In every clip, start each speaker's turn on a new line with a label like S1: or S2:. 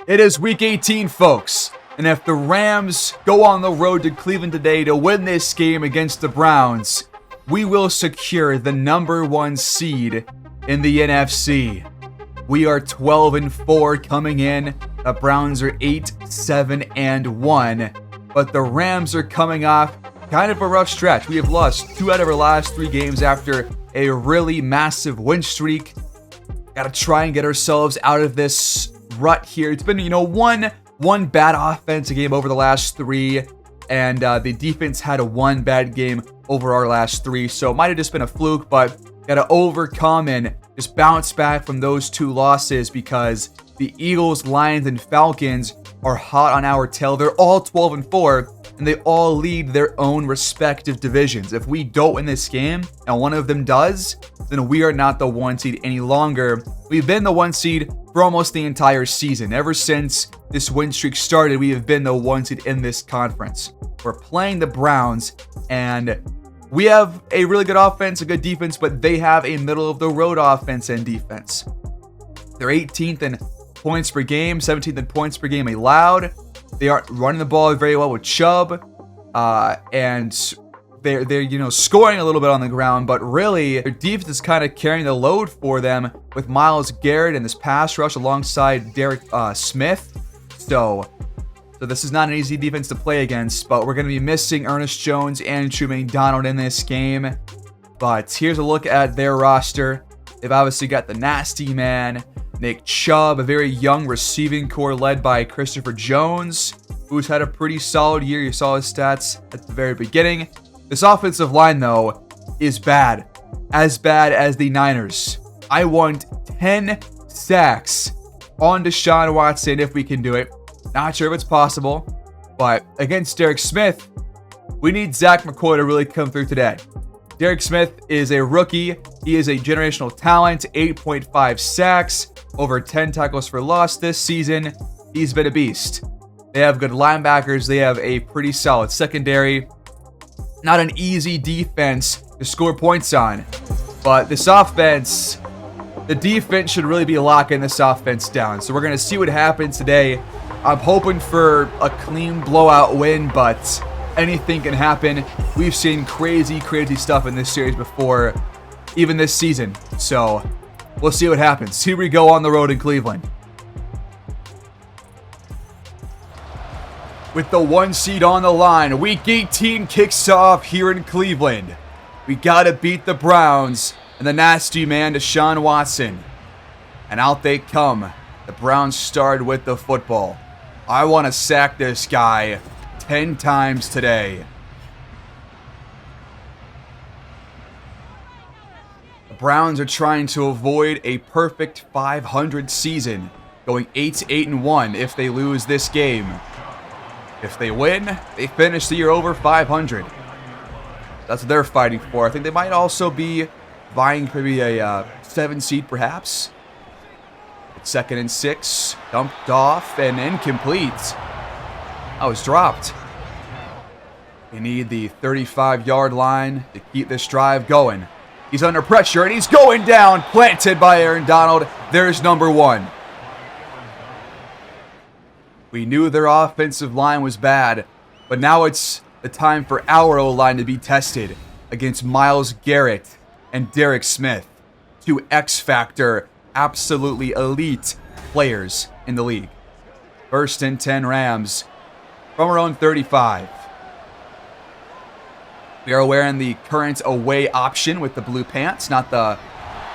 S1: It is week 18, folks. And if the Rams go on the road to Cleveland today to win this game against the Browns, we will secure the #1 seed in the NFC. We are 12-4 coming in. The Browns are 8-7-1. But the Rams are coming off kind of a rough stretch. We have lost 2 out of our last 3 games after a really massive win streak. Got to try and get ourselves out of this rut here. It's been, one bad offensive game over the last 3, and the defense had one bad game over our last 3, so it might have just been a fluke, but got to overcome and just bounce back from those 2 losses because the Eagles, Lions, and Falcons are hot on our tail. They're all 12-4, and they all lead their own respective divisions. If we don't win this game, and one of them does, then we are not the 1 seed any longer. We've been the 1 seed for almost the entire season. Ever since this win streak started, we have been the 1 seed in this conference. We're playing the Browns, and we have a really good offense, a good defense, but they have a middle-of-the-road offense and defense. They're 18th in points per game, 17th in points per game allowed. They aren't running the ball very well with Chubb, and they're scoring a little bit on the ground, but really their defense is kind of carrying the load for them with Myles Garrett and this pass rush alongside Derek Smith. So this is not an easy defense to play against, but we're going to be missing Ernest Jones and Andrew McDonald in this game. But here's a look at their roster. They've obviously got the nasty man, Nick Chubb, a very young receiving core led by Christopher Jones, who's had a pretty solid year. You saw his stats at the very beginning. This offensive line, though, is bad. As bad as the Niners. I want 10 sacks on Deshaun Watson if we can do it. Not sure if it's possible, but against Derek Smith, we need Zach McCoy to really come through today. Derek Smith is a rookie. He is a generational talent. 8.5 sacks, over 10 tackles for loss this season. He's been a beast. They have good linebackers. They have a pretty solid secondary. Not an easy defense to score points on. But this offense, the defense should really be locking this offense down. So we're going to see what happens today. I'm hoping for a clean blowout win, but anything can happen. We've seen crazy stuff in this series before, even this season. So we'll see what happens. Here we go on the road in Cleveland. With the 1 seed on the line, Week 18 kicks off here in Cleveland. We gotta beat the Browns and the nasty man, Deshaun Watson. And out they come. The Browns started with the football. I want to sack this guy 10 times today. The Browns are trying to avoid a perfect 500 season, going 8-1 if they lose this game. If they win, they finish the year over 500. That's what they're fighting for. I think they might also be vying for maybe a 7 seed, perhaps. 2nd and 6, dumped off and incomplete. I was dropped. We need the 35-yard line to keep this drive going. He's under pressure and he's going down, planted by Aaron Donald. There's #1. We knew their offensive line was bad, but now it's the time for our O-line to be tested against Myles Garrett and Derek Smith, 2 X-Factor, absolutely elite players in the league. 1st and 10 Rams from our own 35. We are wearing the current away option with the blue pants, not the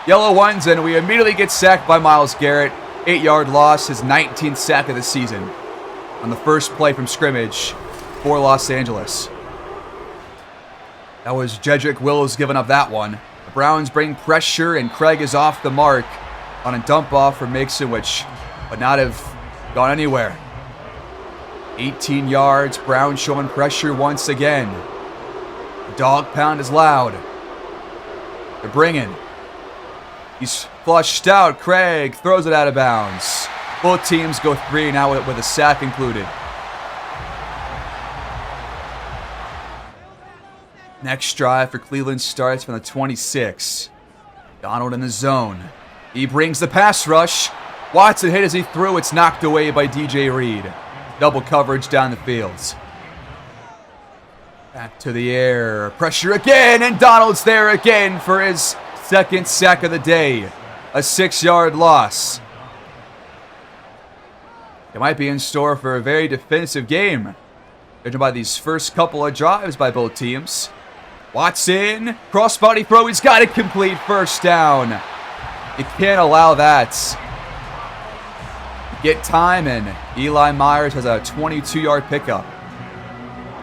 S1: yellow ones, and we immediately get sacked by Myles Garrett. 8-yard loss, his 19th sack of the season on the first play from scrimmage for Los Angeles. That was Jedrick Wills giving up that one. The Browns bring pressure, and Craig is off the mark on a dump off from Mixon, which would not have gone anywhere. 18 yards, Browns showing pressure once again. The dog pound is loud. They're bringing. He's flushed out. Craig throws it out of bounds. Both teams go 3 now with a sack included. Next drive for Cleveland starts from the 26. Donald in the zone. He brings the pass rush. Watson hit as he threw. It's knocked away by DJ Reed. Double coverage down the field. Back to the air. Pressure again, and Donald's there again for his second sack of the day. A 6-yard loss. It might be in store for a very defensive game, judging by these first couple of drives by both teams. Watson, crossbody throw, he's got it complete, first down. You can't allow that. Get time, and Eli Myers has a 22-yard pickup.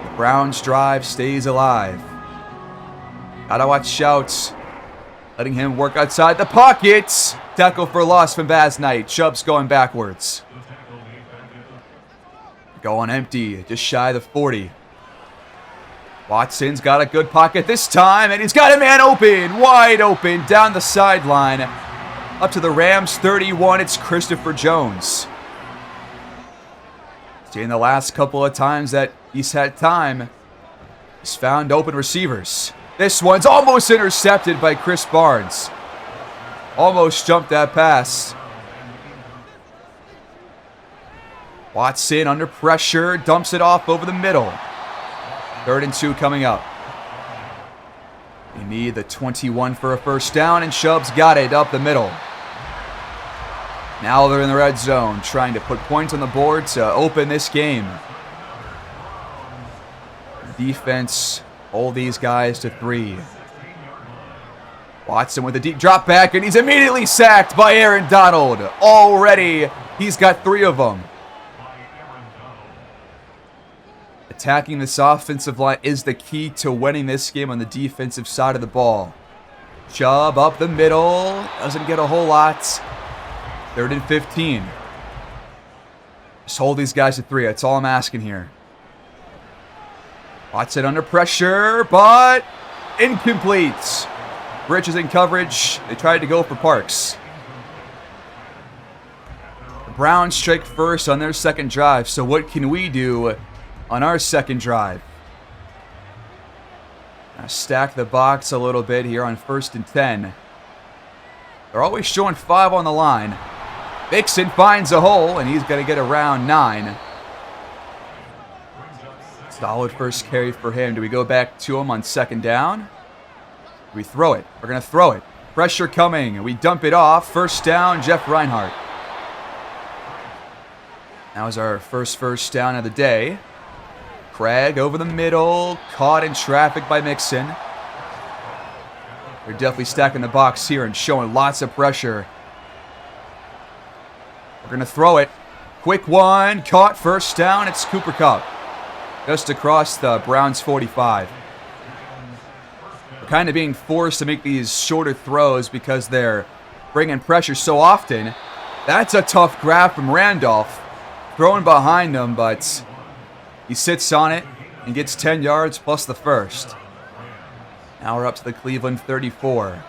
S1: The Browns drive stays alive. Gotta watch shouts. Letting him work outside the pocket. Tackle for loss from Baz Knight. Chubb's going backwards. Going empty, just shy of the 40. Watson's got a good pocket this time, and he's got a man open, wide open, down the sideline. Up to the Rams 31, it's Christopher Jones. Seeing the last couple of times that he's had time, he's found open receivers. This one's almost intercepted by Chris Barnes. Almost jumped that pass. Watson under pressure, dumps it off over the middle. 3rd and 2 coming up. We need the 21 for a first down, and Chubb's got it up the middle. Now they're in the red zone, trying to put points on the board to open this game. Defense, hold these guys to 3. Watson with a deep drop back, and he's immediately sacked by Aaron Donald. Already, he's got 3 of them. Attacking this offensive line is the key to winning this game on the defensive side of the ball. Chubb up the middle. Doesn't get a whole lot. 3rd and 15. Just hold these guys to 3. That's all I'm asking here. Watson under pressure, but incomplete. Bridges in coverage. They tried to go for Parks. The Browns strike first on their second drive. So what can we do on our second drive? Now stack the box a little bit here on 1st and 10. They're always showing 5 on the line. Mixon finds a hole, and he's going to get around 9. Solid first carry for him. Do we go back to him on 2nd down? Do we throw it? We're going to throw it. Pressure coming. We dump it off. First down, Jeff Reinhart. That was our first down of the day. Craig over the middle, caught in traffic by Mixon. They're definitely stacking the box here and showing lots of pressure. We're going to throw it. Quick one, caught, first down. It's Cooper Kupp. Just across the Browns 45. We're kind of being forced to make these shorter throws because they're bringing pressure so often. That's a tough grab from Randolph. Throwing behind them, but he sits on it and gets 10 yards plus the first. Now we're up to the Cleveland 34.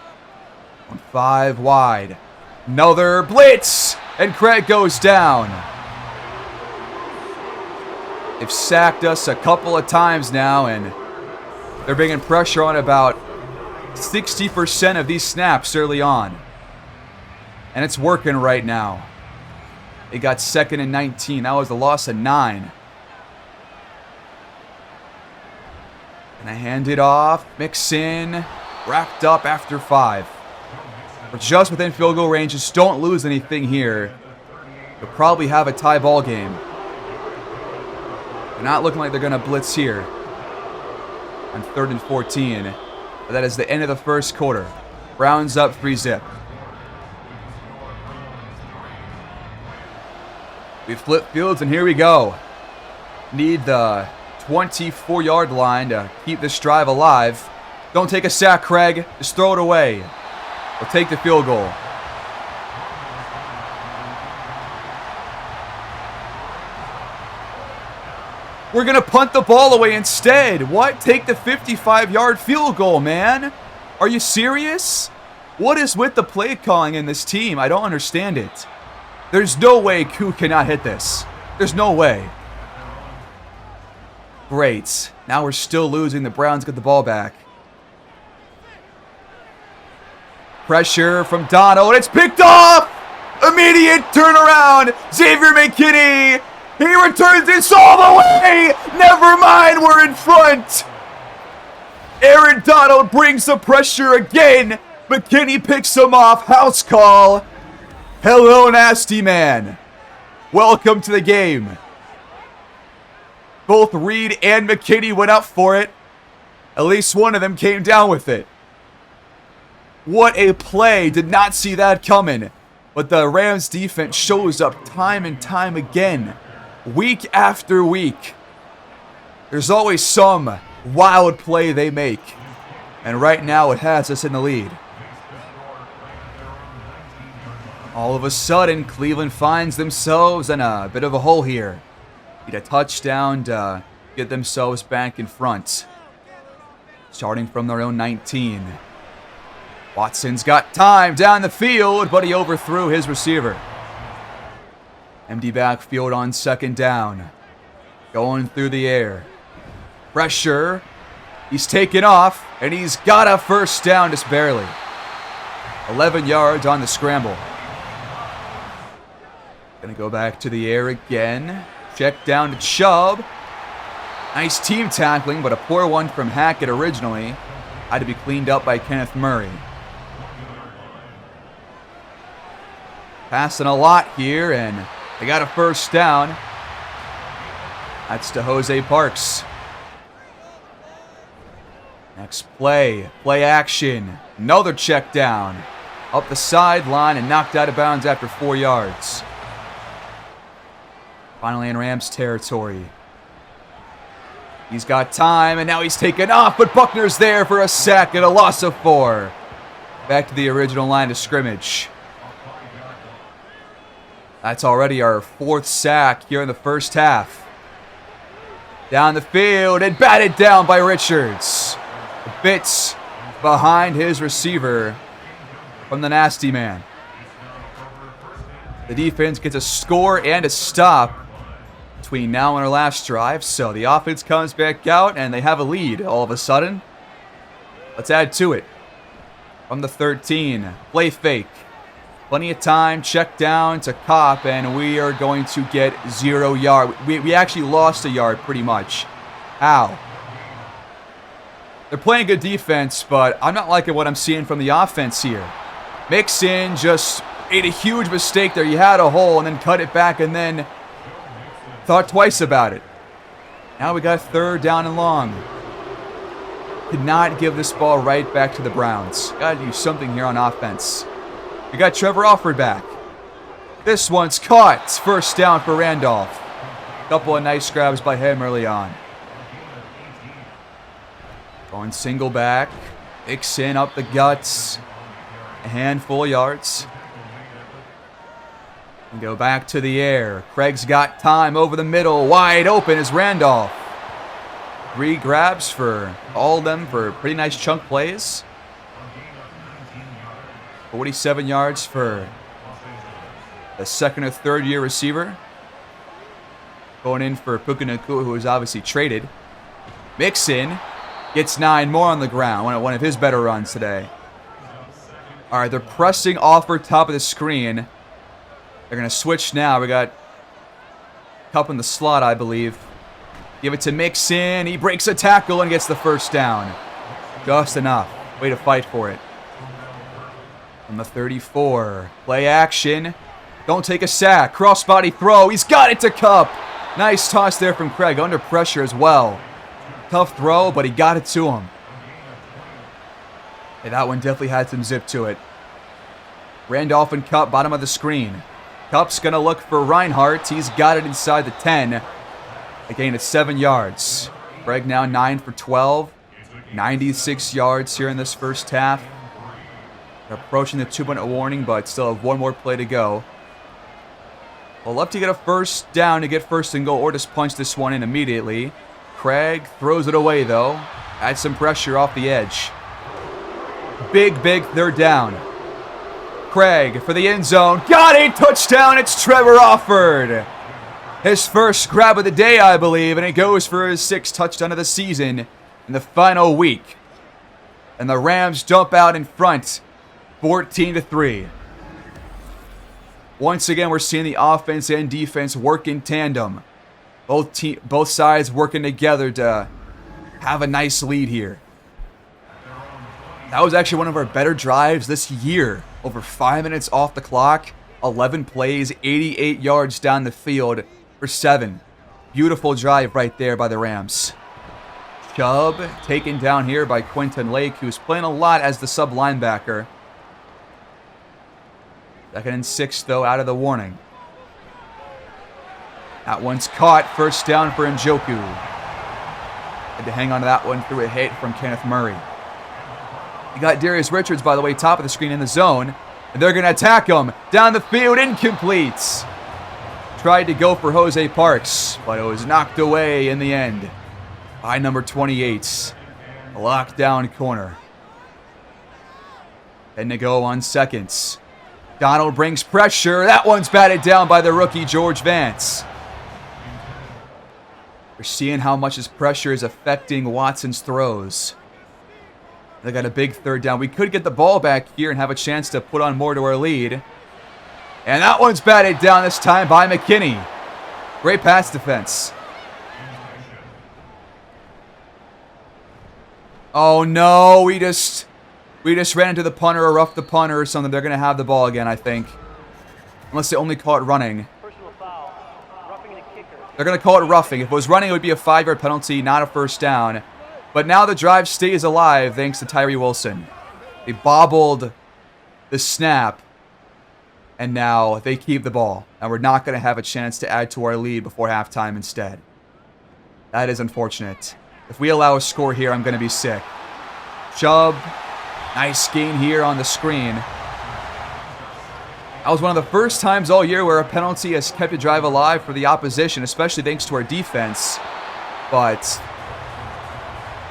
S1: On 5 wide. Another blitz, and Craig goes down. They've sacked us a couple of times now, and they're bringing pressure on about 60% of these snaps early on. And it's working right now. They got 2nd and 19. That was a loss of 9. And I hand it off. Mixon wrapped up after 5. We're just within field goal range. Just don't lose anything here. You'll probably have a tie ball game. They're not looking like they're going to blitz here on 3rd and 14. But that is the end of the first quarter. Browns up 3-zip. We flip fields, and here we go. Need the 24-yard line to keep this drive alive. Don't take a sack, Craig. Just throw it away. We'll take the field goal. We're going to punt the ball away instead. What? Take the 55-yard field goal, man. Are you serious? What is with the play calling in this team? I don't understand it. There's no way Koo cannot hit this. There's no way. Great. Now we're still losing. The Browns get the ball back. Pressure from Donald. It's picked off! Immediate turnaround. Xavier McKinney. He returns this all the way. Never mind, we're in front. Aaron Donald brings the pressure again. McKinney picks him off. House call. Hello, nasty man. Welcome to the game. Both Reed and McKinney went up for it. At least one of them came down with it. What a play. Did not see that coming. But the Rams defense shows up time and time again. Week after week. There's always some wild play they make. And right now it has us in the lead. All of a sudden, Cleveland finds themselves in a bit of a hole here. Need a touchdown to get themselves back in front. Starting from their own 19. Watson's got time down the field, but he overthrew his receiver. Empty backfield on second down. Going through the air. Pressure. He's taken off, and he's got a first down just barely. 11 yards on the scramble. Gonna go back to the air again. Check down to Chubb. Nice team tackling, but a poor one from Hackett originally. Had to be cleaned up by Kenneth Murray. Passing a lot here, and they got a first down. That's to Jose Parks. Next play. Play action. Another check down. Up the sideline and knocked out of bounds after 4 yards. Finally in Rams territory. He's got time, and now he's taken off, but Buckner's there for a sack and a loss of 4. Back to the original line of scrimmage. That's already our 4th sack here in the first half. Down the field and batted down by Richards. A bit behind his receiver from the nasty man. The defense gets a score and a stop between now and our last drive, so the offense comes back out and they have a lead all of a sudden. Let's add to it. From the 13, play fake. Plenty of time, check down to Kopp, and we are going to get 0 yard. We actually lost a yard pretty much. How? They're playing good defense, but I'm not liking what I'm seeing from the offense here. Mixon just made a huge mistake there. He had a hole and then cut it back and then thought twice about it. Now we got 3rd down and long. Could not give this ball right back to the Browns. Got to do something here on offense. We got Trevor Alford back. This one's caught. First down for Randolph. Couple of nice grabs by him early on. Going single back. Mixon up the guts. A handful of yards. And go back to the air. Craig's got time over the middle. Wide open is Randolph. 3 grabs for all of them for pretty nice chunk plays. 47 yards for the 2nd or 3rd year receiver. Going in for Puka Nacua, who was obviously traded. Mixon gets 9 more on the ground. One of his better runs today. All right, they're pressing Alford top of the screen. They're going to switch now. We got Kupp in the slot, I believe. Give it to Mixon. He breaks a tackle and gets the first down. Just enough. Way to fight for it. From the 34. Play action. Don't take a sack. Crossbody throw. He's got it to Kupp. Nice toss there from Craig. Under pressure as well. Tough throw, but he got it to him. Hey, that one definitely had some zip to it. Randolph and Kupp, bottom of the screen. Kupp's going to look for Reinhardt. He's got it inside the 10. A gain of 7 yards. Craig now 9 for 12. 96 yards here in this first half. They're approaching the 2-minute warning, but still have 1 more play to go. We'll love to get a first down to get first and goal, or just punch this one in immediately. Craig throws it away, though. Adds some pressure off the edge. Big 3rd down. Craig for the end zone. Got it! Touchdown! It's Trevor Alford. His first grab of the day, I believe, and it goes for his 6th touchdown of the season in the final week. And the Rams jump out in front, 14-3. Once again, we're seeing the offense and defense work in tandem. Both sides working together to have a nice lead here. That was actually one of our better drives this year. Over 5 minutes off the clock, 11 plays, 88 yards down the field for 7. Beautiful drive right there by the Rams. Chubb taken down here by Quinton Lake, who's playing a lot as the sub linebacker. 2nd and 6, though, out of the warning. That one's caught. First down for Njoku. Had to hang on to that one through a hit from Kenneth Murray. You got Darius Richards, by the way, top of the screen in the zone. And they're going to attack him. Down the field, incomplete. Tried to go for Jose Parks, but it was knocked away in the end by number 28. A lockdown corner. And to go on seconds. Donald brings pressure. That one's batted down by the rookie, George Vance. We're seeing how much his pressure is affecting Watson's throws. They got a big 3rd down. We could get the ball back here and have a chance to put on more to our lead. And that one's batted down this time by McKinney. Great pass defense. Oh no, we just ran into the punter or roughed the punter or something. They're going to have the ball again, I think. Unless they only call it running. They're going to call it roughing. If it was running, it would be a 5-yard penalty, not a first down. But now the drive stays alive thanks to Tyree Wilson. They bobbled the snap. And now they keep the ball. And we're not going to have a chance to add to our lead before halftime instead. That is unfortunate. If we allow a score here, I'm going to be sick. Chubb. Nice gain here on the screen. That was one of the first times all year where a penalty has kept a drive alive for the opposition, especially thanks to our defense. But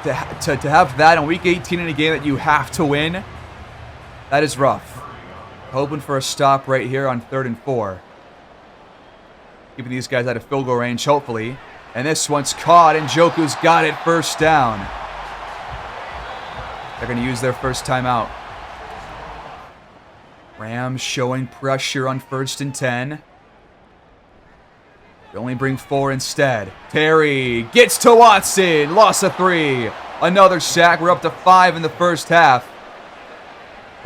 S1: to have that in Week 18 in a game that you have to win, that is rough. Hoping for a stop right here on 3rd and 4. Keeping these guys out of field goal range, hopefully. And this one's caught, and Njoku's got it, first down. They're going to use their first timeout. Rams showing pressure on 1st and 10. They only bring 4 instead. Terry gets to Watson. Loss of 3. Another sack. We're up to 5 in the first half.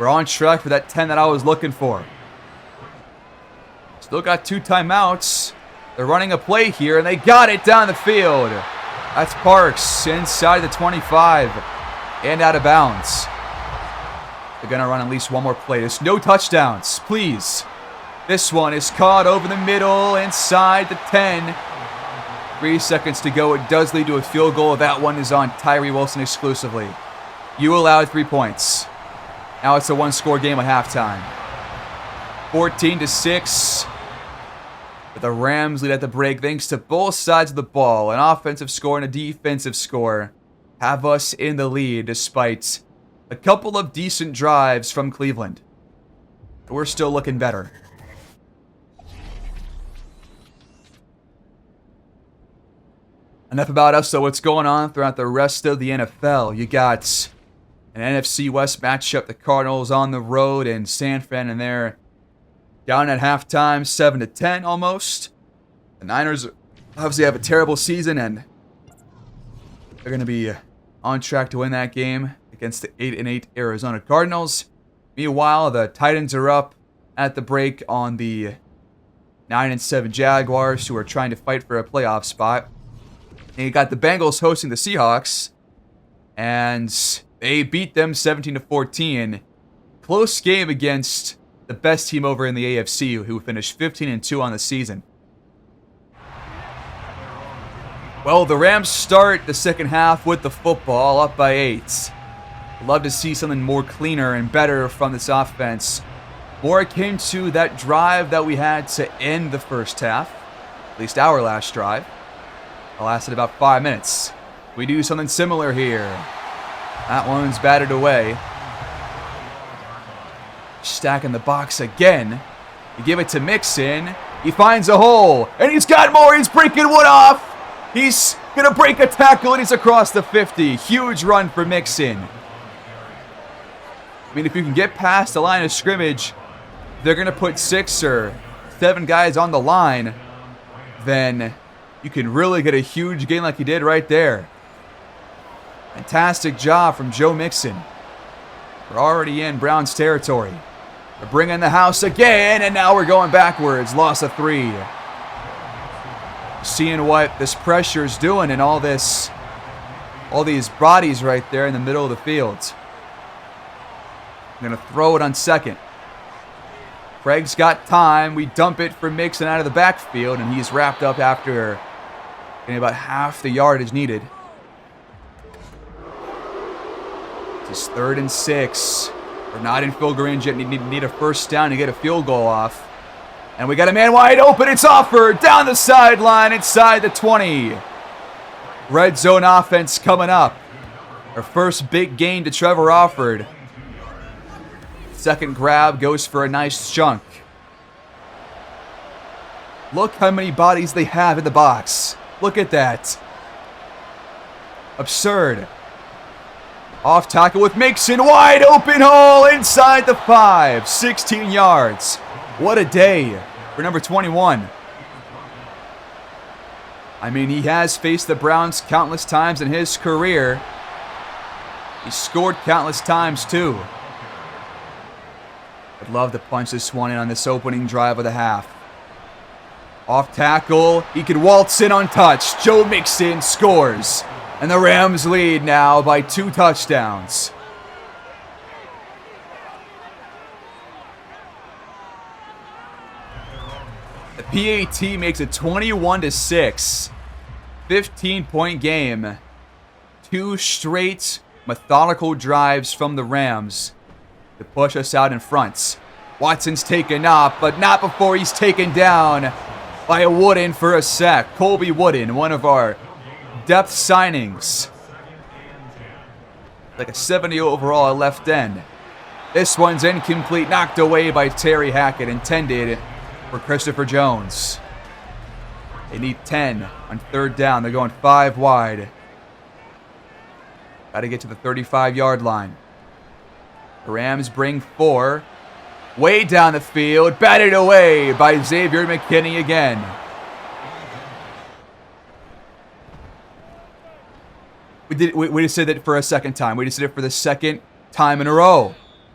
S1: We're on track for that 10 that I was looking for. Still got 2 timeouts. They're running a play here, and they got it down the field. That's Parks inside the 25 and out of bounds. They're going to run at least one more play. There's no touchdowns, please. This one is caught over the middle inside the 10. 3 seconds to go. It does lead to a field goal. That one is on Tyree Wilson exclusively. You allowed 3 points. Now it's a 1-score game at halftime. 14-6. But the Rams lead at the break thanks to both sides of the ball. An offensive score and a defensive score have us in the lead despite a couple of decent drives from Cleveland. We're still looking better. Enough about us, though. What's going on throughout the rest of the NFL? You got an NFC West matchup. The Cardinals on the road in San Fran, and they're down at halftime, 7-10 almost. The Niners obviously have a terrible season, and they're going to be on track to win that game against the 8-8 Arizona Cardinals. Meanwhile, the Titans are up at the break on the 9-7 Jaguars, who are trying to fight for a playoff spot. And you got the Bengals hosting the Seahawks, and they beat them 17-14. Close game against the best team over in the AFC, who finished 15-2 on the season. Well, the Rams start the second half with the football, up by 8. Love to see something more cleaner and better from this offense. More akin to that drive that we had to end the first half, at least our last drive. It lasted about 5 minutes. We do something similar here. That one's batted away. Stacking the box again. You give it to Mixon. He finds a hole. And he's got more. He's breaking one off. He's going to break a tackle, and he's across the 50. Huge run for Mixon. I mean, if you can get past the line of scrimmage, they're going to put 6 or 7 guys on the line, then you can really get a huge gain like he did right there. Fantastic job from Joe Mixon. We're already in Browns territory. We're bringing the house again, and now we're going backwards. Loss of 3. Seeing what this pressure is doing and all these bodies right there in the middle of the field. I'm going to throw it on second. Craig's got time. We dump it for Mixon out of the backfield, and he's wrapped up after getting about half the yardage needed. It's 3rd and 6. We're not in field goal range yet. Need a first down to get a field goal off. And we got a man wide open. It's Offered down the sideline inside the 20. Red zone offense coming up. Our first big gain to Trevor Offered. Second grab goes for a nice chunk. Look how many bodies they have in the box. Look at that. Absurd. Off tackle with Mixon. Wide open hole inside the 5. 16 yards. What a day for number 21. I mean, he has faced the Browns countless times in his career. He scored countless times too. I'd love to punch this one in on this opening drive of the half. Off tackle. He can waltz in untouched. Joe Mixon scores. And the Rams lead now by 2 touchdowns. The PAT makes it 21-6. 15-point game. 2 straight methodical drives from the Rams to push us out in front. Watson's taken up, but not before he's taken down by a Wooden for a sack. Colby Wooden, one of our depth signings. Like a 70 overall at left end. This one's incomplete, knocked away by Terry Hackett, intended for Christopher Jones. They need 10 on 3rd down. They're going 5 wide. Got to get to the 35-yard line. The Rams bring 4. Way down the field, batted away by Xavier McKinney again. We just did it for a second time. We just did it for the second time in a row.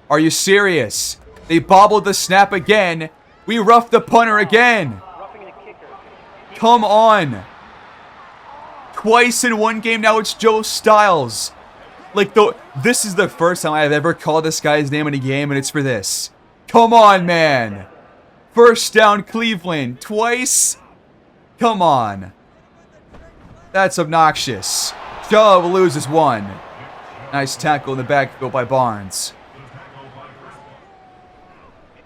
S1: Are you serious? They bobbled the snap again. We roughed the punter again. Come on. Twice in one game. Now it's Joe Styles. This is the first time I've ever called this guy's name in a game, and it's for this. Come on, man. First down, Cleveland. Twice? Come on. That's obnoxious. Chubb loses 1. Nice tackle in the backfield by Barnes.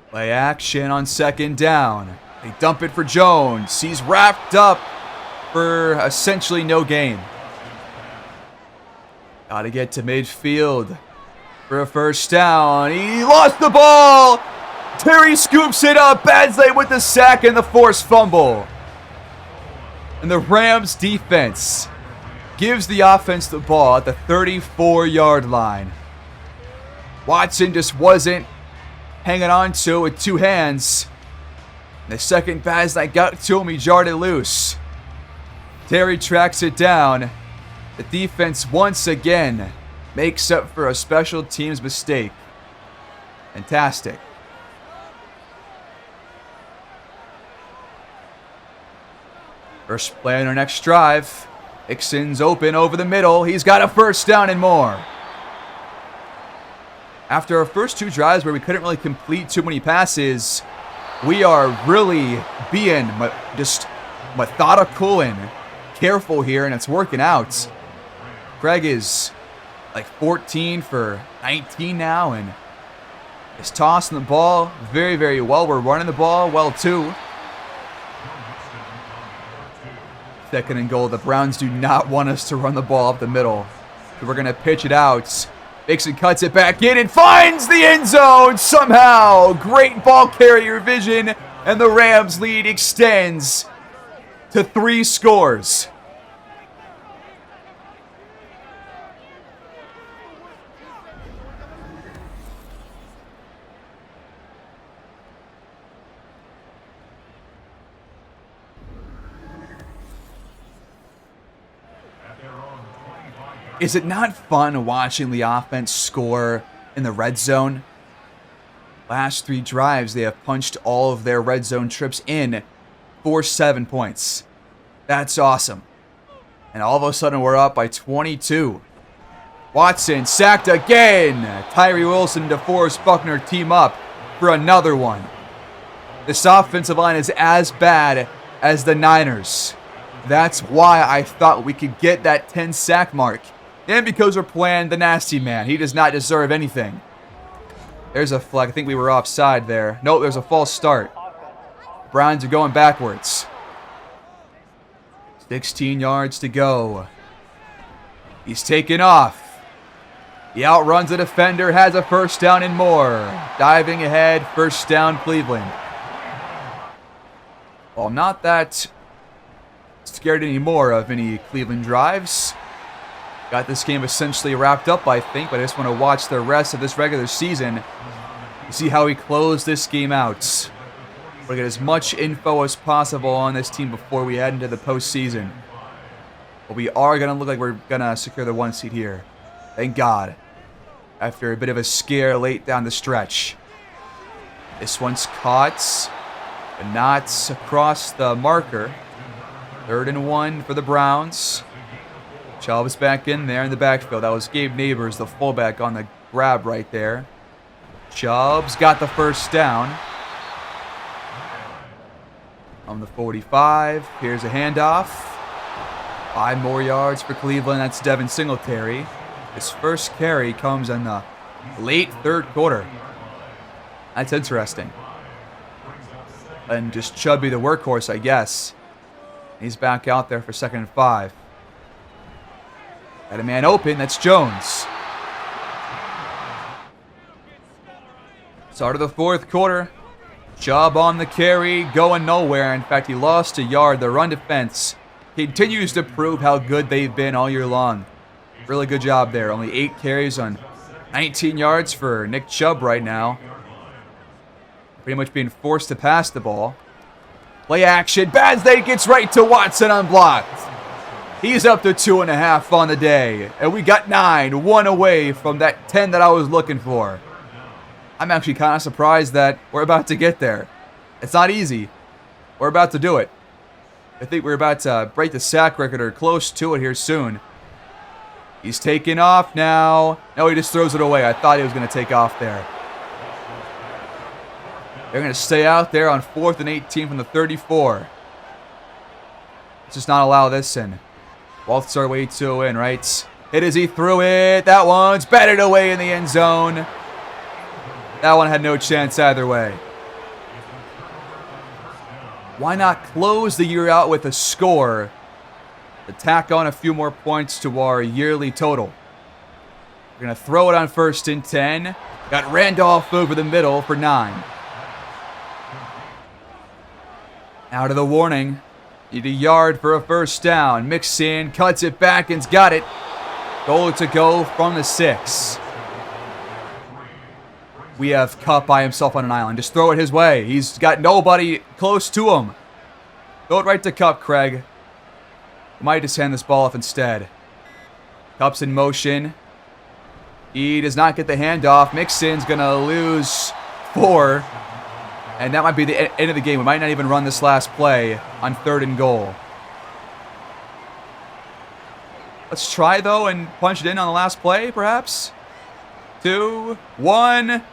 S1: Play action on 2nd down. They dump it for Jones. He's wrapped up for essentially no gain. Got to get to midfield for a first down. He lost the ball. Terry scoops it up. Badsley with the sack and the forced fumble. And the Rams defense gives the offense the ball at the 34-yard line. Watson just wasn't hanging on to it with 2 hands. And the second pass that got to him, he jarred it loose. Terry tracks it down. The defense once again makes up for a special teams mistake. Fantastic. First play on our next drive. Mixon's open over the middle. He's got a first down and more. After our first 2 drives where we couldn't really complete too many passes, we are really being just methodical and careful here, and it's working out. Craig is like 14 for 19 now, and is tossing the ball very, very well. We're running the ball well, too. 2nd and goal. The Browns do not want us to run the ball up the middle. So we're going to pitch it out. Mixon cuts it back in and finds the end zone somehow. Great ball carrier vision. And the Rams lead extends to 3 scores. Is it not fun watching the offense score in the red zone? Last 3 drives, they have punched all of their red zone trips in for 7 points. That's awesome. And all of a sudden, we're up by 22. Watson sacked again. Tyree Wilson and DeForest Buckner team up for another one. This offensive line is as bad as the Niners. That's why I thought we could get that 10 sack mark. And because we're playing the nasty man. He does not deserve anything. There's a flag. I think we were offside there. Nope, there's a false start. Browns are going backwards. 16 yards to go. He's taken off. He outruns the defender, has a first down and more. Diving ahead, first down Cleveland. Well, I'm not that scared anymore of any Cleveland drives. Got this game essentially wrapped up, I think, but I just want to watch the rest of this regular season to see how we close this game out. We'll get as much info as possible on this team before we head into the postseason. But we are going to look like we're going to secure the 1 seed here. Thank God. After a bit of a scare late down the stretch. This one's caught, but not across the marker. 3rd and 1 for the Browns. Chubb's back in there in the backfield. That was Gabe Neighbors, the fullback, on the grab right there. Chubb's got the first down. On the 45, here's a handoff. 5 more yards for Cleveland. That's Devin Singletary. His first carry comes in the late 3rd quarter. That's interesting. And just Chubby the workhorse, I guess. He's back out there for 2nd and 5. Got a man open. That's Jones. Start of the 4th quarter. Chubb on the carry, going nowhere. In fact, he lost a yard. The run defense continues to prove how good they've been all year long. Really good job there. Only 8 carries on 19 yards for Nick Chubb right now. Pretty much being forced to pass the ball. Play action. Badsday gets right to Watson unblocked. He's up to 2.5 on the day. And we got 9, 1 away from that 10 that I was looking for. I'm actually kind of surprised that we're about to get there. It's not easy. We're about to do it. I think we're about to break the sack record or close to it here soon. He's taking off now. No, he just throws it away. I thought he was going to take off there. They're going to stay out there on 4th and 18 from the 34. Let's just not allow this in. Walt's our way to a win, right? Hit as he threw it. That one's batted away in the end zone. That one had no chance either way. Why not close the year out with a score to tack on a few more points to our yearly total? We're going to throw it on 1st and 10. Got Randolph over the middle for 9. Out of the warning. Need a yard for a first down. Mixon cuts it back and's got it. Goal to go from the 6. We have Kupp by himself on an island. Just throw it his way. He's got nobody close to him. Throw it right to Kupp, Craig. Might just hand this ball off instead. Kupp's in motion. He does not get the handoff. Mixon's going to lose 4. And that might be the end of the game. We might not even run this last play on 3rd and goal. Let's try, though, and punch it in on the last play, perhaps. 2, 1.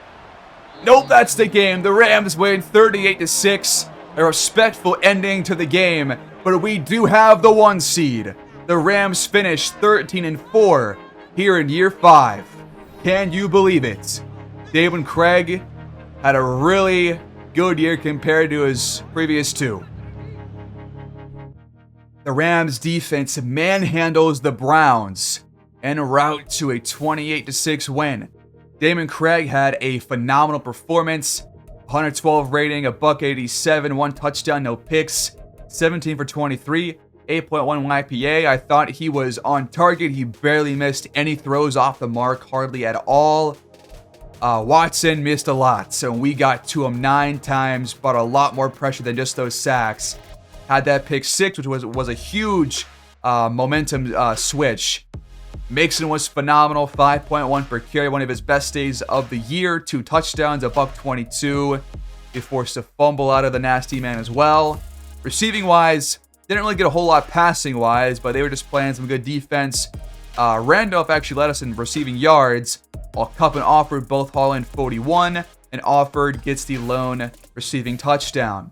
S1: Nope, that's the game. The Rams win 38-6. A respectful ending to the game. But we do have the 1 seed. The Rams finish 13-4 here in year 5. Can you believe it? David Craig had a really good year compared to his previous 2. The Rams defense manhandles the Browns en route to a 28-6 win. Damon Craig had a phenomenal performance. 112 rating, a $187, 1 touchdown, no picks, 17 for 23, 8.1 YPA. I thought he was on target. He barely missed any throws off the mark, hardly at all. Watson missed a lot, so we got to him 9 times, but a lot more pressure than just those sacks. Had that pick 6, which was a huge momentum switch. Mixon was phenomenal, 5.1 per carry, one of his best days of the year. 2 touchdowns, a $122. He forced a fumble out of the nasty man as well. Receiving-wise, didn't really get a whole lot passing-wise, but they were just playing some good defense. Randolph actually led us in receiving yards, while Cup and Offord both haul in 41, and Offord gets the lone receiving touchdown.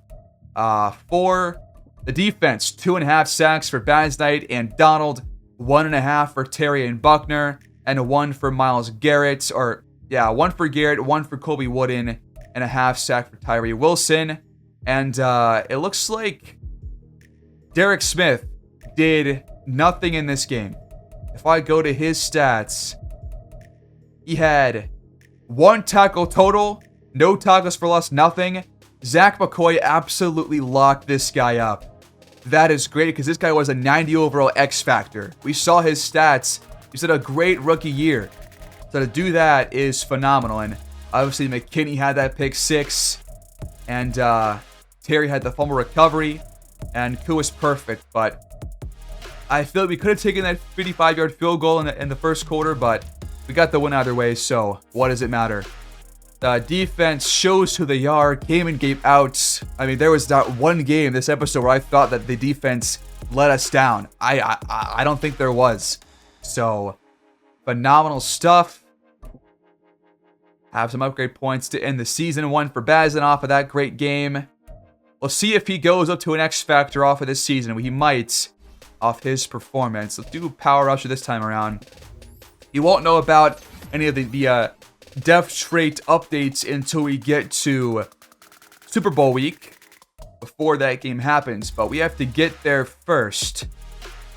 S1: For the defense, 2.5 sacks for Basnight and Donald, 1.5 for Terry and Buckner, and 1 for Myles Garrett. 1 for Garrett, 1 for Colby Wooden, and a half sack for Tyree Wilson. And it looks like Derek Smith did nothing in this game. If I go to his stats, he had 1 tackle total, no tackles for loss, nothing. Zach McCoy absolutely locked this guy up. That is great because this guy was a 90 overall X Factor. We saw his stats. He's had a great rookie year. So to do that is phenomenal. And obviously McKinney had that pick 6. And Terry had the fumble recovery. And Koo was perfect. But I feel like we could have taken that 55-yard field goal in the first quarter. But we got the win either way. So what does it matter? The defense shows who they are, game in, game out. I mean, there was not one game this episode where I thought that the defense let us down. I don't think there was. So, phenomenal stuff. Have some upgrade points to end the season. 1 for Bazin off of that great game. We'll see if he goes up to an X Factor off of this season. He might off his performance. Let's do Power Rusher this time around. You won't know about any of the depth trait updates until we get to Super Bowl week, before that game happens, but we have to get there first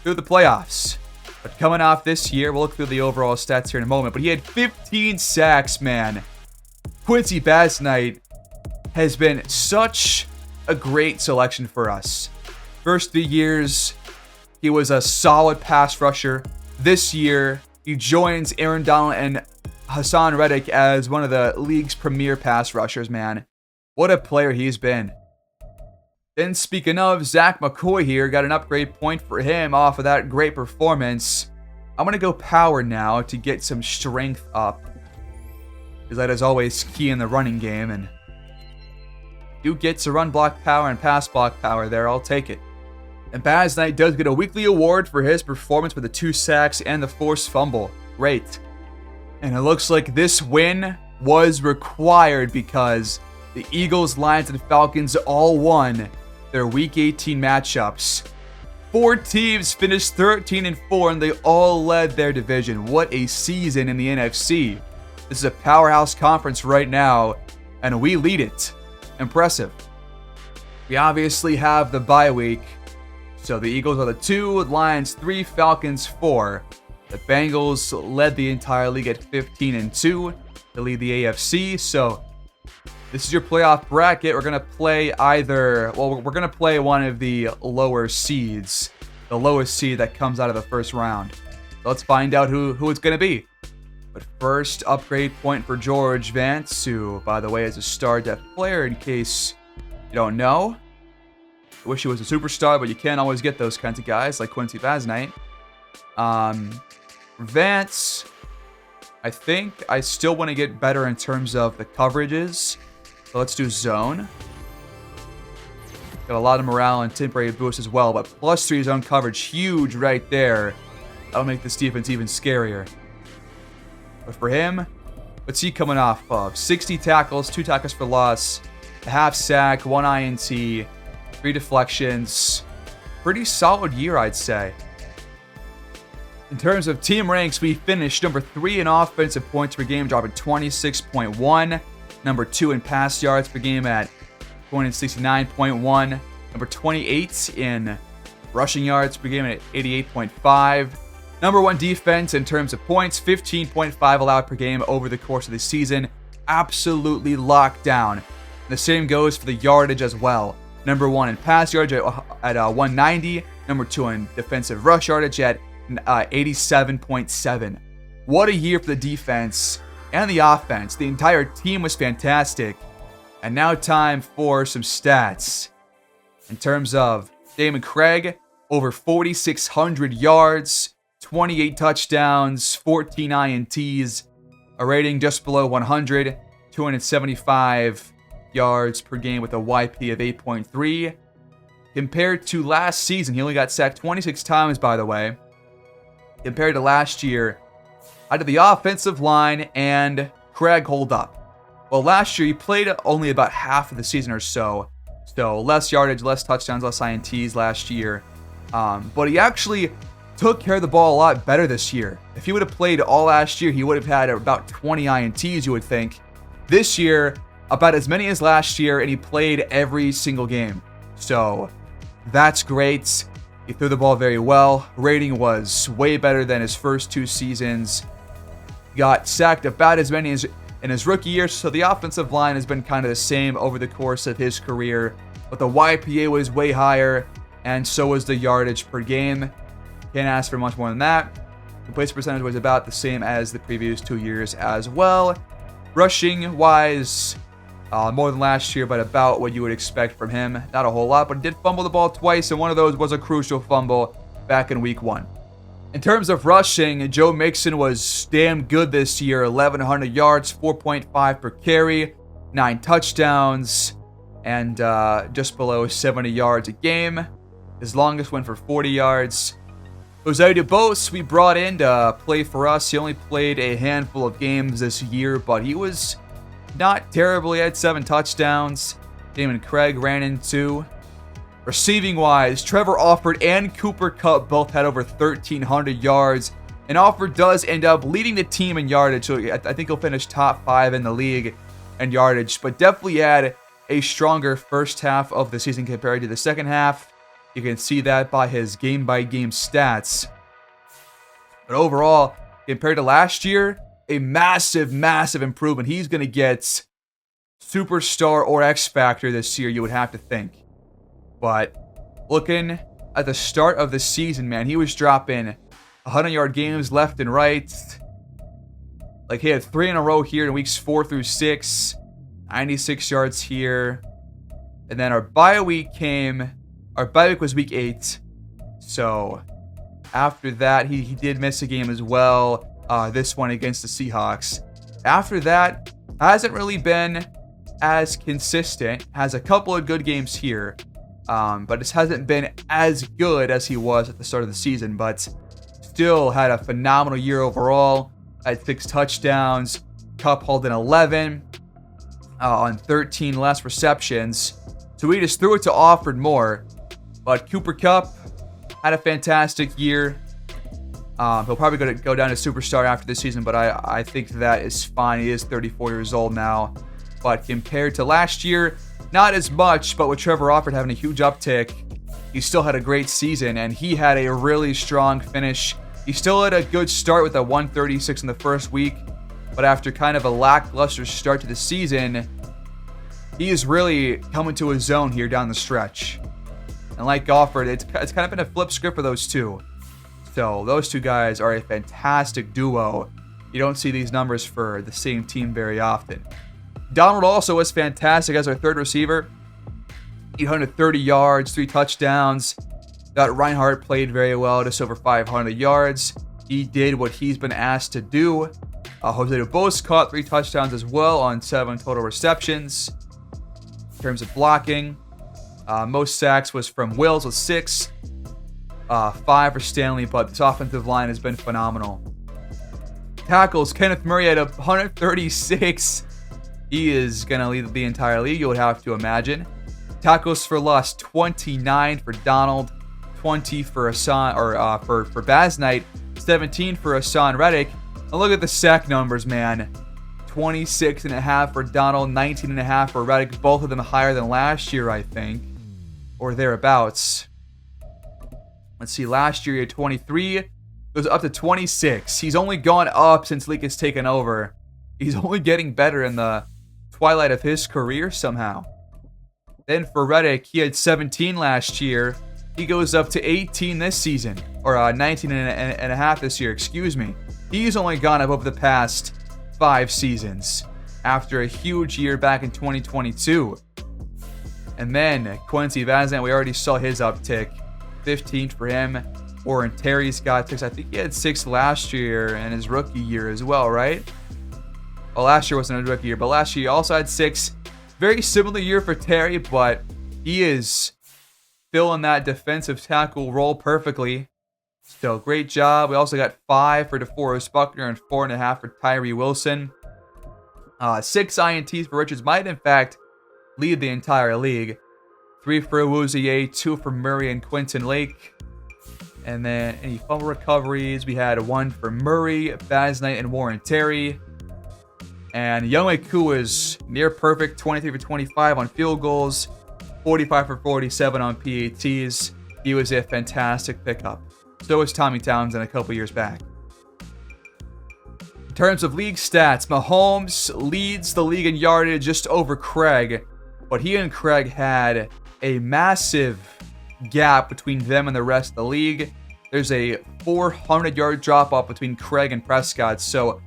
S1: through the playoffs. But coming off this year, we'll look through the overall stats here in a moment, but he had 15 sacks, man. Quincy Basnight has been such a great selection for us. First 3 years, he was a solid pass rusher. This year, he joins Aaron Donald and Hassan Reddick as one of the league's premier pass rushers, man. What a player he's been. Then speaking of, Zach McCoy here, got an upgrade point for him off of that great performance. I'm going to go power now to get some strength up, because that is always key in the running game, and you get to run block power and pass block power there, I'll take it. And Basnight does get a weekly award for his performance with the 2 sacks and the forced fumble. Great. And it looks like this win was required because the Eagles, Lions, and Falcons all won their Week 18 matchups. 4 teams finished 13-4, and they all led their division. What a season in the NFC. This is a powerhouse conference right now, and we lead it. Impressive. We obviously have the bye week. So the Eagles are the 2, Lions 3, Falcons 4. The Bengals led the entire league at 15-2. They lead the AFC. So this is your playoff bracket. We're going to play we're going to play one of the lower seeds. The lowest seed that comes out of the first round. So let's find out who it's going to be. But first, upgrade point for George Vance, who, by the way, is a star depth player in case you don't know. I wish he was a superstar, but you can't always get those kinds of guys like Quincy Basnight. Vance, I think I still want to get better in terms of the coverages. So let's do zone. Got a lot of morale and temporary boost as well, but +3 zone coverage, huge right there. That'll make this defense even scarier. But for him, what's he coming off of? 60 tackles, 2 tackles for loss, a half sack, 1 INT, 3 deflections. Pretty solid year, I'd say. In terms of team ranks, we finished number 3 in offensive points per game, dropping 26.1. Number 2 in pass yards per game at 269.1. Number 28 in rushing yards per game at 88.5. Number 1 defense in terms of points, 15.5 allowed per game over the course of the season. Absolutely locked down. The same goes for the yardage as well. Number 1 in pass yardage at 190. Number 2 in defensive rush yardage at 87.7. What a year for the defense and the offense. The entire team was fantastic. And now time for some stats. In terms of Damon Craig, over 4,600 yards, 28 touchdowns, 14 INTs, a rating just below 100, 275 yards per game with a YP of 8.3. Compared to last season, he only got sacked 26 times, by the way. Compared to last year, how did the offensive line and Craig hold up? Well, last year he played only about half of the season or so. So less yardage, less touchdowns, less INTs last year. But he actually took care of the ball a lot better this year. If he would have played all last year, he would have had about 20 INTs, you would think. This year, about as many as last year, and he played every single game. So that's great. He threw the ball very well. Rating was way better than his first 2 seasons. Got sacked about as many as in his rookie year, so the offensive line has been kind of the same over the course of his career. But the YPA was way higher, and so was the yardage per game. Can't ask for much more than that. Completion percentage was about the same as the previous 2 years as well. Rushing wise, more than last year, but about what you would expect from him. Not a whole lot, but he did fumble the ball twice, and one of those was a crucial fumble back in week 1. In terms of rushing, Joe Mixon was damn good this year. 1,100 yards, 4.5 per carry, 9 touchdowns, and just below 70 yards a game. His longest went for 40 yards. Jose DeBose, we brought in to play for us. He only played a handful of games this year, but he was not terrible. He had 7 touchdowns. Damon Craig ran in 2. Receiving-wise, Trevor Alford and Cooper Kupp both had over 1,300 yards. And Alford does end up leading the team in yardage, so I think he'll finish top 5 in the league in yardage. But definitely had a stronger first half of the season compared to the second half. You can see that by his game-by-game stats. But overall, compared to last year, a massive, massive improvement. He's going to get superstar or X Factor this year, you would have to think. But looking at the start of the season, man, he was dropping 100-yard games left and right. Like, he had 3 in a row here in weeks 4 through 6. 96 yards here. And then our bye week came. Our bye week was week 8. So after that, he did miss a game as well. This one against the Seahawks. After that, hasn't really been as consistent. Has a couple of good games here. But it hasn't been as good as he was at the start of the season. But still had a phenomenal year overall. Had 6 touchdowns. Kupp hauled in 11 on 13 less receptions. So we just threw it to Alford more. But Cooper Kupp had a fantastic year. He'll probably go down to superstar after this season, but I think that is fine. He is 34 years old now. But compared to last year, not as much, but with Trevor Alford having a huge uptick, he still had a great season, and he had a really strong finish. He still had a good start with a 136 in the first week, but after kind of a lackluster start to the season, he is really coming to his zone here down the stretch. And like Alford, it's kind of been a flip script for those two. So those two guys are a fantastic duo. You don't see these numbers for the same team very often. Donald also was fantastic as our third receiver. 830 yards, 3 touchdowns. That Reinhardt played very well, just over 500 yards. He did what he's been asked to do. Jose DeBose caught 3 touchdowns as well on 7 total receptions. In terms of blocking, most sacks was from Wills with 6. 5 for Stanley, but this offensive line has been phenomenal. Tackles, Kenneth Murray had 136. He is going to lead the entire league, you would have to imagine. Tackles for loss, 29 for Donald, 20 for Hassan, or for Baz Knight, 17 for Hassan Reddick. And look at the sack numbers, man. 26.5 for Donald, 19.5 for Reddick. Both of them higher than last year, I think, or thereabouts. Let's see, last year he had 23. It goes up to 26. He's only gone up since Leak has taken over. He's only getting better in the twilight of his career somehow. Then for Reddick, he had 17 last year. He goes up to 18 this season, or 19 and a half this year, excuse me. He's only gone up over the past 5 seasons after a huge year back in 2022. And then Quincy Vazant, we already saw his uptick. 15 for him. Warren Terry's got 6. I think he had 6 last year and his rookie year as well, right? Well, last year wasn't a rookie year, but last year he also had 6. Very similar year for Terry, but he is filling that defensive tackle role perfectly. So great job. We also got 5 for DeForest Buckner and 4.5 for Tyree Wilson. 6 INTs for Richards might in fact lead the entire league. 3 for Awuzie, 2 for Murray and Quinton Lake. And then any fumble recoveries, we had 1 for Murray, Baz Knight, and Warren Terry. And Younghoe Koo is near perfect, 23 for 25 on field goals, 45 for 47 on PATs. He was a fantastic pickup. So was Tommy Townsend a couple years back. In terms of league stats, Mahomes leads the league in yardage just over Craig, but he and Craig had a massive gap between them and the rest of the league. There's a 400-yard drop-off between Craig and Prescott, so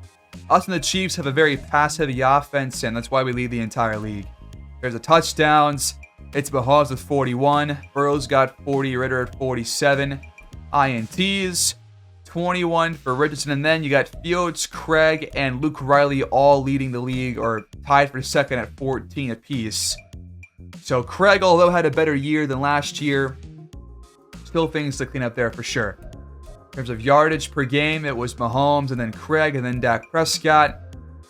S1: us and the Chiefs have a very pass-heavy offense, and that's why we lead the entire league. There's a touchdowns. It's Mahomes with 41. Burrow's got 40. Ritter at 47. INTs, 21 for Richardson. And then you got Fields, Craig, and Luke Riley all leading the league, or tied for second at 14 apiece. So Craig, although had a better year than last year, still things to clean up there for sure. In terms of yardage per game, it was Mahomes and then Craig and then Dak Prescott.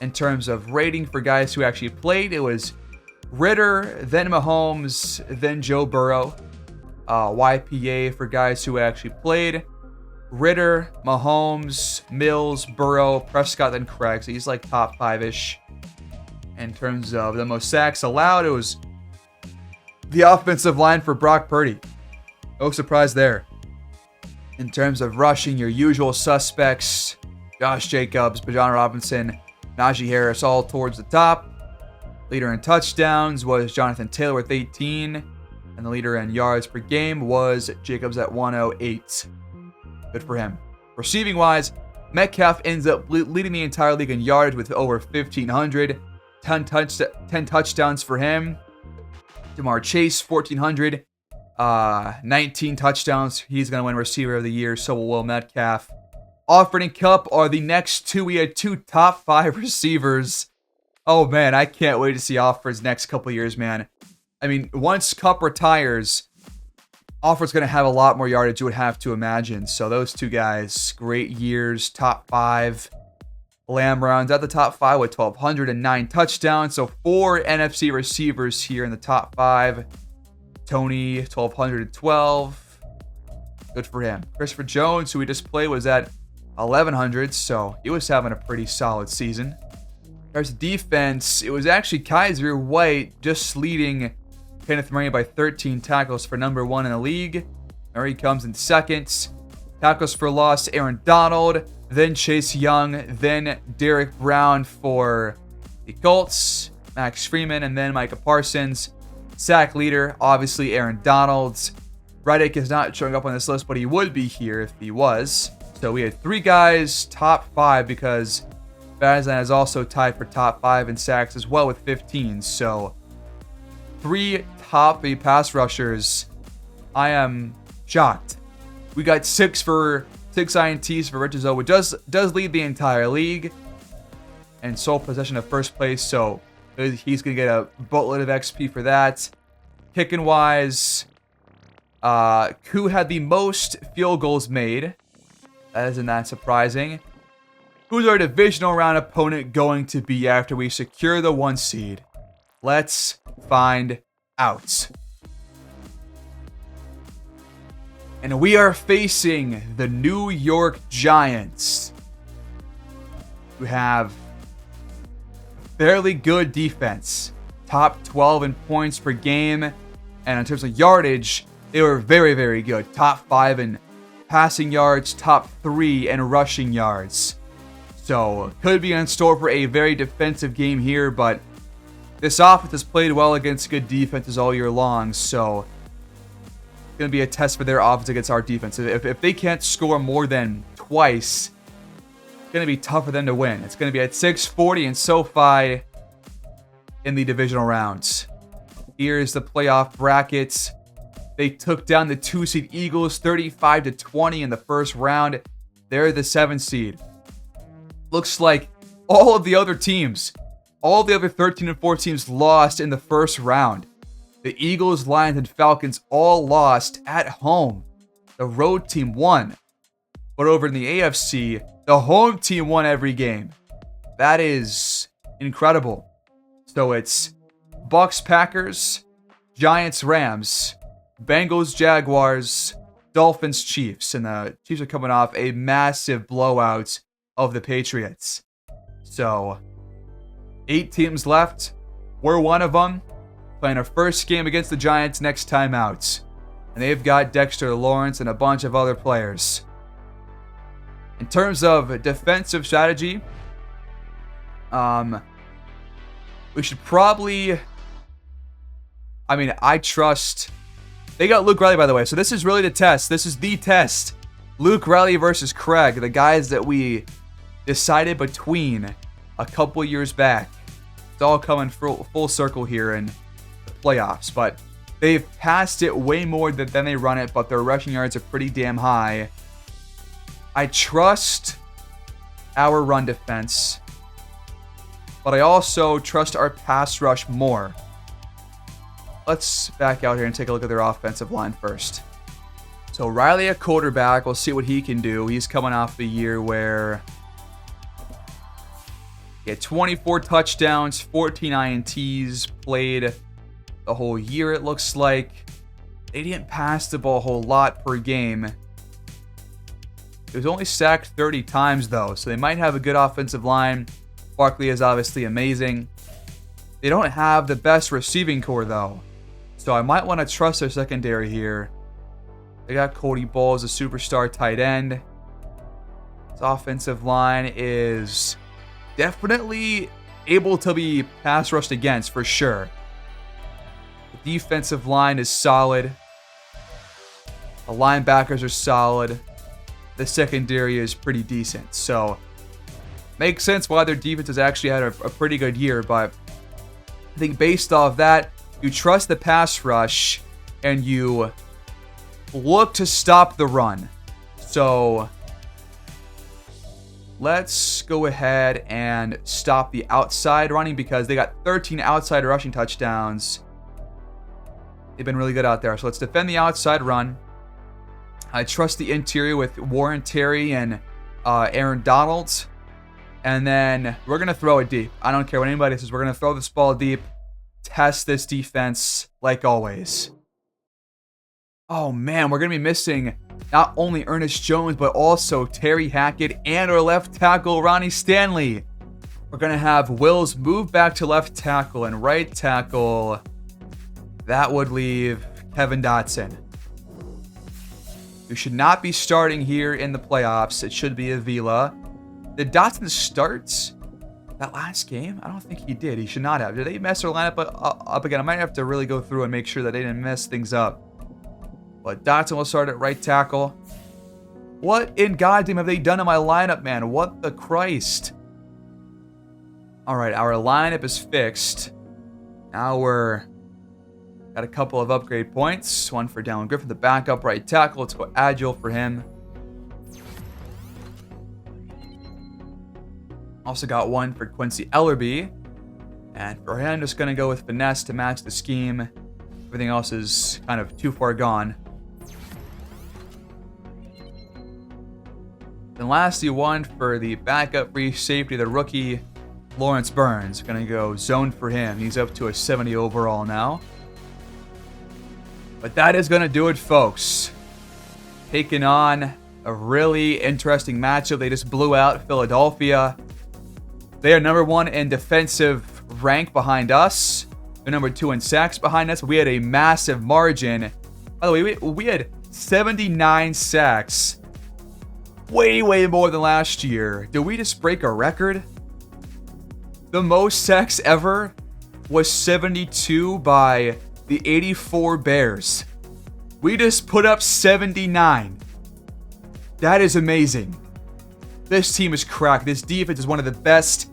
S1: In terms of rating for guys who actually played, it was Ritter, then Mahomes, then Joe Burrow. YPA for guys who actually played. Ritter, Mahomes, Mills, Burrow, Prescott, then Craig. So he's like top 5-ish. In terms of the most sacks allowed, it was the offensive line for Brock Purdy. No surprise there. In terms of rushing, your usual suspects, Josh Jacobs, Bijan Robinson, Najee Harris, all towards the top. Leader in touchdowns was Jonathan Taylor with 18. And the leader in yards per game was Jacobs at 108. Good for him. Receiving-wise, Metcalf ends up leading the entire league in yards with over 1,500. 10 touchdowns for him. Jamar Chase, 1,400. 19 touchdowns. He's going to win Receiver of the Year. So will Metcalf. Alford and Kupp are the next two. We had 2 top 5 receivers. Oh, man, I can't wait to see Alford's next couple years, man. I mean, once Kupp retires, Alford's going to have a lot more yardage, you would have to imagine. So those 2 guys, great years, top 5. Lamb rounds at the top 5 with 1,209 touchdowns. So 4 NFC receivers here in the top 5. Tony, 1,212. Good for him. Christopher Jones, who we just played, was at 1,100. So he was having a pretty solid season. There's defense. It was actually Kaiser White just leading Kenneth Murray by 13 tackles for number 1 in the league. Murray comes in second. Tackles for loss, Aaron Donald, then Chase Young, then Derek Brown for the Colts, Max Freeman, and then Micah Parsons. Sack leader, obviously Aaron Donald. Reddick is not showing up on this list, but he would be here if he was. So we had 3 guys top 5 because Bazan is also tied for top 5 in sacks as well with 15. So 3 top 8 pass rushers. I am shocked. We got 6 INTs for Richards, which does lead the entire league and sole possession of first place. So he's going to get a boatload of XP for that. Kicking wise, Koo had the most field goals made. That isn't that surprising. Who's our divisional round opponent going to be after we secure the 1 seed? Let's find out. And we are facing the New York Giants, who have fairly good defense. Top 12 in points per game. And in terms of yardage, they were very, very good. Top 5 in passing yards, top 3 in rushing yards. So, could be in store for a very defensive game here, but this offense has played well against good defenses all year long, so it's going to be a test for their offense against our defense. If they can't score more than twice, it's going to be tough for them to win. It's going to be at 640 in SoFi in the divisional rounds. Here's the playoff brackets. They took down the 2-seed Eagles 35-20 in the first round. They're the 7th seed. Looks like all of the other teams, all the other 13 and 4 teams lost in the first round. The Eagles, Lions, and Falcons all lost at home. The road team won. But over in the AFC, the home team won every game. That is incredible. So it's Bucks, Packers, Giants, Rams, Bengals, Jaguars, Dolphins, Chiefs. And the Chiefs are coming off a massive blowout of the Patriots. So 8 teams left. We're one of them. Playing our first game against the Giants next time out. And they've got Dexter Lawrence and a bunch of other players. In terms of defensive strategy, we should probably... I trust... They got Luke Riley, by the way. So this is really the test. This is the test. Luke Riley versus Craig. The guys that we decided between a couple years back. It's all coming full circle here in the playoffs. But they've passed it way more than they run it. But their rushing yards are pretty damn high. I trust our run defense. But I also trust our pass rush more. Let's back out here and take a look at their offensive line first. So Riley, a quarterback. We'll see what he can do. He's coming off the year where he had 24 touchdowns, 14 INTs, played the whole year, it looks like. They didn't pass the ball a whole lot per game. It was only sacked 30 times, though, so they might have a good offensive line. Barkley is obviously amazing. They don't have the best receiving core, though. So I might want to trust their secondary here. They got Cody Ball as a superstar tight end. His offensive line is definitely able to be pass rushed against, for sure. The defensive line is solid. The linebackers are solid. The secondary is pretty decent. So, makes sense why their defense has actually had a pretty good year. But I think based off that, you trust the pass rush and you look to stop the run. So, let's go ahead and stop the outside running because they got 13 outside rushing touchdowns. They've been really good out there. So let's defend the outside run. I trust the interior with Warren Terry and Aaron Donald. And then we're going to throw it deep. I don't care what anybody says. We're going to throw this ball deep. Test this defense like always. Oh man, we're going to be missing not only Ernest Jones, but also Terry Hackett and our left tackle, Ronnie Stanley. We're going to have Wills move back to left tackle and right tackle. That would leave Kevin Dotson. Who should not be starting here in the playoffs. It should be Avila. Did Dotson start that last game? I don't think he did. He should not have. Did they mess their lineup up again? I might have to really go through and make sure that they didn't mess things up. But Dotson will start at right tackle. What in goddamn have they done in my lineup, man? What the Christ? Alright, our lineup is fixed. Now we're... got a couple of upgrade points. One for Dallin Griffin, the backup right tackle. Let's go agile for him. Also got one for Quincy Ellerby. And for him, just going to go with finesse to match the scheme. Everything else is kind of too far gone. And lastly, one for the backup free safety, the rookie Lawrence Burns. Going to go zone for him. He's up to a 70 overall now. But that is going to do it, folks. Taking on a really interesting matchup. They just blew out Philadelphia. They are number 1 in defensive rank behind us. They're number 2 in sacks behind us. We had a massive margin. By the way, we had 79 sacks. Way more than last year. Did we just break a record? The most sacks ever was 72 by the 84 Bears. We just put up 79. That is amazing. This team is cracked. This defense is one of the best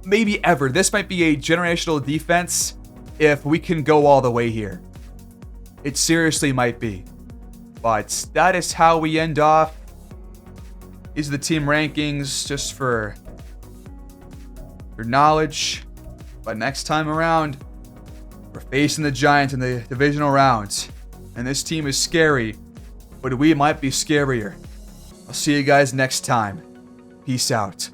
S1: maybe ever. This might be a generational defense if we can go all the way here. It seriously might be. But that is how we end off. These are the team rankings just for your knowledge. But next time around, we're facing the Giants in the divisional rounds. And this team is scary, but we might be scarier. I'll see you guys next time. Peace out.